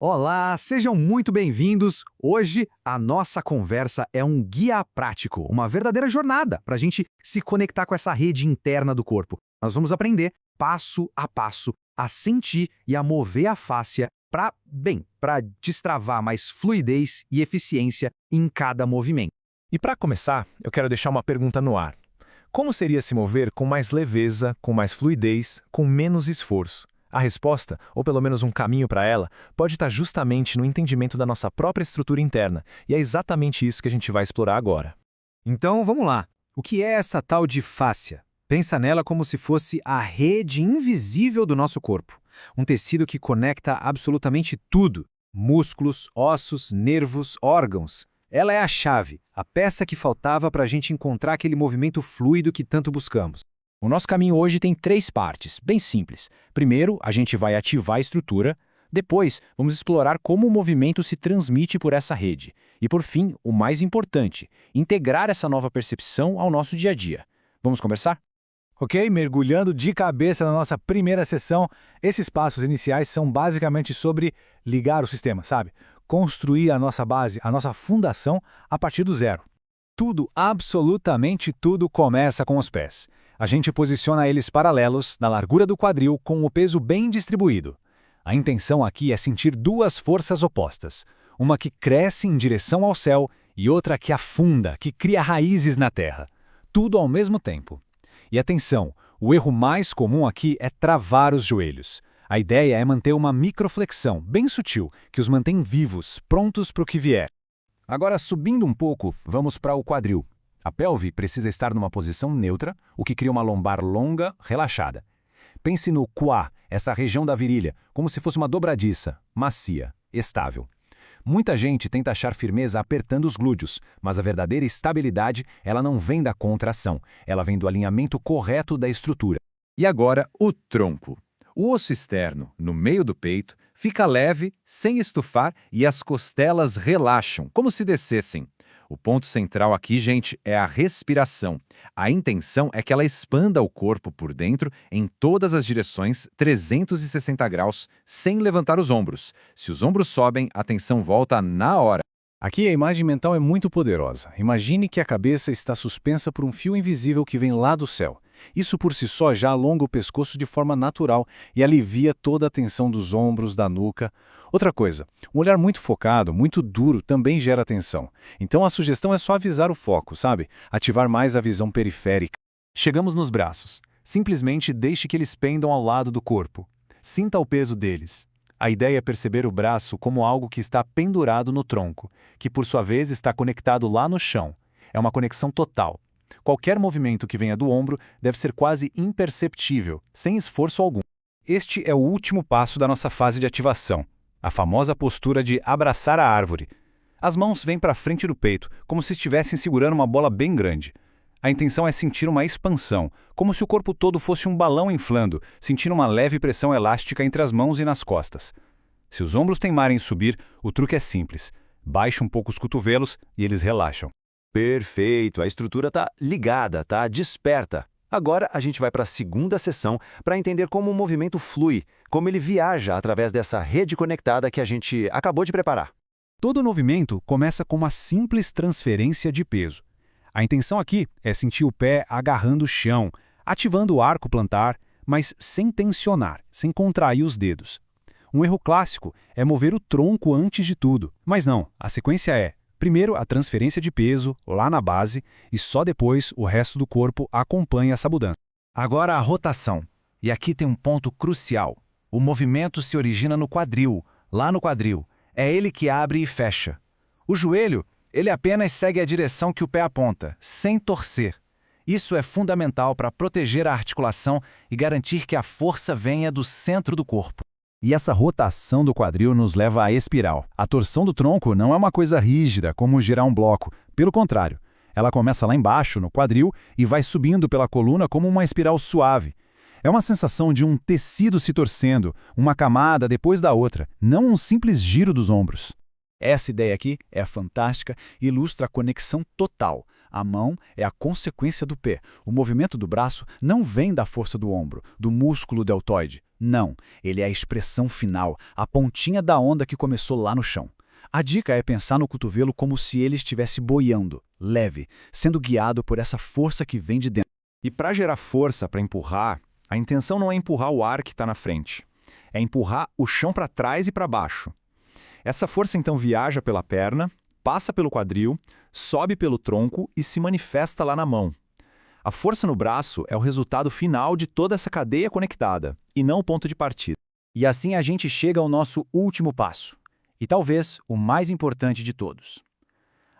Olá, sejam muito bem-vindos. Hoje a nossa conversa é um guia prático, uma verdadeira jornada para a gente se conectar com essa rede interna do corpo. Nós vamos aprender passo a passo a sentir e a mover a fáscia para destravar mais fluidez e eficiência em cada movimento. E para começar, eu quero deixar uma pergunta no ar. Como seria se mover com mais leveza, com mais fluidez, com menos esforço? A resposta, ou pelo menos um caminho para ela, pode estar justamente no entendimento da nossa própria estrutura interna, e é exatamente isso que a gente vai explorar agora. Então, vamos lá. O que é essa tal de fáscia? Pensa nela como se fosse a rede invisível do nosso corpo. Um tecido que conecta absolutamente tudo: músculos, ossos, nervos, órgãos. Ela é a chave, a peça que faltava para a gente encontrar aquele movimento fluido que tanto buscamos. O nosso caminho hoje tem 3 partes, bem simples. Primeiro, a gente vai ativar a estrutura. Depois, vamos explorar como o movimento se transmite por essa rede. E por fim, o mais importante, integrar essa nova percepção ao nosso dia a dia. Vamos conversar? Ok, mergulhando de cabeça na nossa primeira sessão, esses passos iniciais são basicamente sobre ligar o sistema, sabe? Construir a nossa base, a nossa fundação a partir do zero. Tudo, absolutamente tudo, começa com os pés. A gente posiciona eles paralelos, na largura do quadril, com o peso bem distribuído. A intenção aqui é sentir 2 forças opostas. Uma que cresce em direção ao céu e outra que afunda, que cria raízes na terra. Tudo ao mesmo tempo. E atenção, o erro mais comum aqui é travar os joelhos. A ideia é manter uma microflexão, bem sutil, que os mantém vivos, prontos para o que vier. Agora, subindo um pouco, vamos para o quadril. A pelve precisa estar numa posição neutra, o que cria uma lombar longa, relaxada. Pense no quad, essa região da virilha, como se fosse uma dobradiça, macia, estável. Muita gente tenta achar firmeza apertando os glúteos, mas a verdadeira estabilidade, ela não vem da contração, ela vem do alinhamento correto da estrutura. E agora, o tronco. O osso externo, no meio do peito, fica leve, sem estufar e as costelas relaxam, como se descessem. O ponto central aqui, gente, é a respiração. A intenção é que ela expanda o corpo por dentro em todas as direções, 360 graus, sem levantar os ombros. Se os ombros sobem, a tensão volta na hora. Aqui a imagem mental é muito poderosa. Imagine que a cabeça está suspensa por um fio invisível que vem lá do céu. Isso por si só já alonga o pescoço de forma natural e alivia toda a tensão dos ombros, da nuca. Outra coisa, um olhar muito focado, muito duro, também gera tensão. Então a sugestão é só avisar o foco, sabe? Ativar mais a visão periférica. Chegamos nos braços. Simplesmente deixe que eles pendam ao lado do corpo. Sinta o peso deles. A ideia é perceber o braço como algo que está pendurado no tronco, que por sua vez está conectado lá no chão. É uma conexão total. Qualquer movimento que venha do ombro deve ser quase imperceptível, sem esforço algum. Este é o último passo da nossa fase de ativação, a famosa postura de abraçar a árvore. As mãos vêm para frente do peito, como se estivessem segurando uma bola bem grande. A intenção é sentir uma expansão, como se o corpo todo fosse um balão inflando, sentindo uma leve pressão elástica entre as mãos e nas costas. Se os ombros teimarem em subir, o truque é simples. Baixe um pouco os cotovelos e eles relaxam. Perfeito, a estrutura está ligada, está desperta. Agora a gente vai para a segunda sessão para entender como o movimento flui, como ele viaja através dessa rede conectada que a gente acabou de preparar. Todo movimento começa com uma simples transferência de peso. A intenção aqui é sentir o pé agarrando o chão, ativando o arco plantar, mas sem tensionar, sem contrair os dedos. Um erro clássico é mover o tronco antes de tudo, mas não, a sequência é: primeiro, a transferência de peso, lá na base, e só depois o resto do corpo acompanha essa mudança. Agora a rotação. E aqui tem um ponto crucial. O movimento se origina no quadril, lá no quadril. É ele que abre e fecha. O joelho, ele apenas segue a direção que o pé aponta, sem torcer. Isso é fundamental para proteger a articulação e garantir que a força venha do centro do corpo. E essa rotação do quadril nos leva à espiral. A torção do tronco não é uma coisa rígida, como girar um bloco. Pelo contrário, ela começa lá embaixo, no quadril, e vai subindo pela coluna como uma espiral suave. É uma sensação de um tecido se torcendo, uma camada depois da outra, não um simples giro dos ombros. Essa ideia aqui é fantástica e ilustra a conexão total. A mão é a consequência do pé. O movimento do braço não vem da força do ombro, do músculo deltoide. Não, ele é a expressão final, a pontinha da onda que começou lá no chão. A dica é pensar no cotovelo como se ele estivesse boiando, leve, sendo guiado por essa força que vem de dentro. E para gerar força para empurrar, a intenção não é empurrar o ar que está na frente. É empurrar o chão para trás e para baixo. Essa força então viaja pela perna, passa pelo quadril, sobe pelo tronco e se manifesta lá na mão. A força no braço é o resultado final de toda essa cadeia conectada, e não o ponto de partida. E assim a gente chega ao nosso último passo, e talvez o mais importante de todos.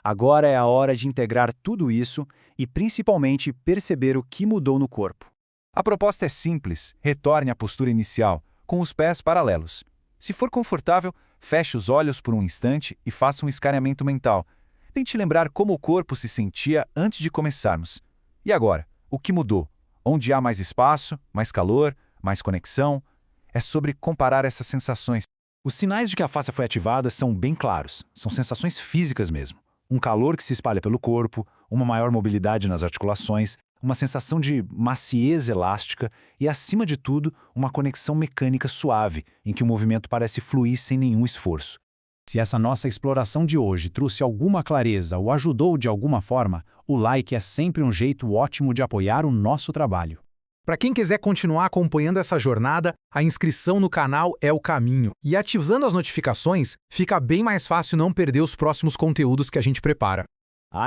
Agora é a hora de integrar tudo isso e principalmente perceber o que mudou no corpo. A proposta é simples, retorne à postura inicial, com os pés paralelos. Se for confortável, feche os olhos por um instante e faça um escaneamento mental. Tente lembrar como o corpo se sentia antes de começarmos. E agora, o que mudou? Onde há mais espaço, mais calor, mais conexão? É sobre comparar essas sensações. Os sinais de que a face foi ativada são bem claros, são sensações físicas mesmo. Um calor que se espalha pelo corpo, uma maior mobilidade nas articulações, uma sensação de maciez elástica e, acima de tudo, uma conexão mecânica suave, em que o movimento parece fluir sem nenhum esforço. Se essa nossa exploração de hoje trouxe alguma clareza ou ajudou de alguma forma, o like é sempre um jeito ótimo de apoiar o nosso trabalho. Para quem quiser continuar acompanhando essa jornada, a inscrição no canal é o caminho. E ativando as notificações, fica bem mais fácil não perder os próximos conteúdos que a gente prepara.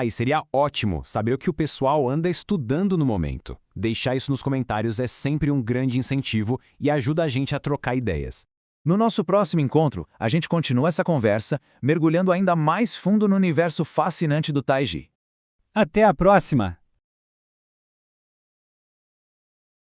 E seria ótimo saber o que o pessoal anda estudando no momento. Deixar isso nos comentários é sempre um grande incentivo e ajuda a gente a trocar ideias. No nosso próximo encontro, a gente continua essa conversa, mergulhando ainda mais fundo no universo fascinante do Tai Chi. Até a próxima!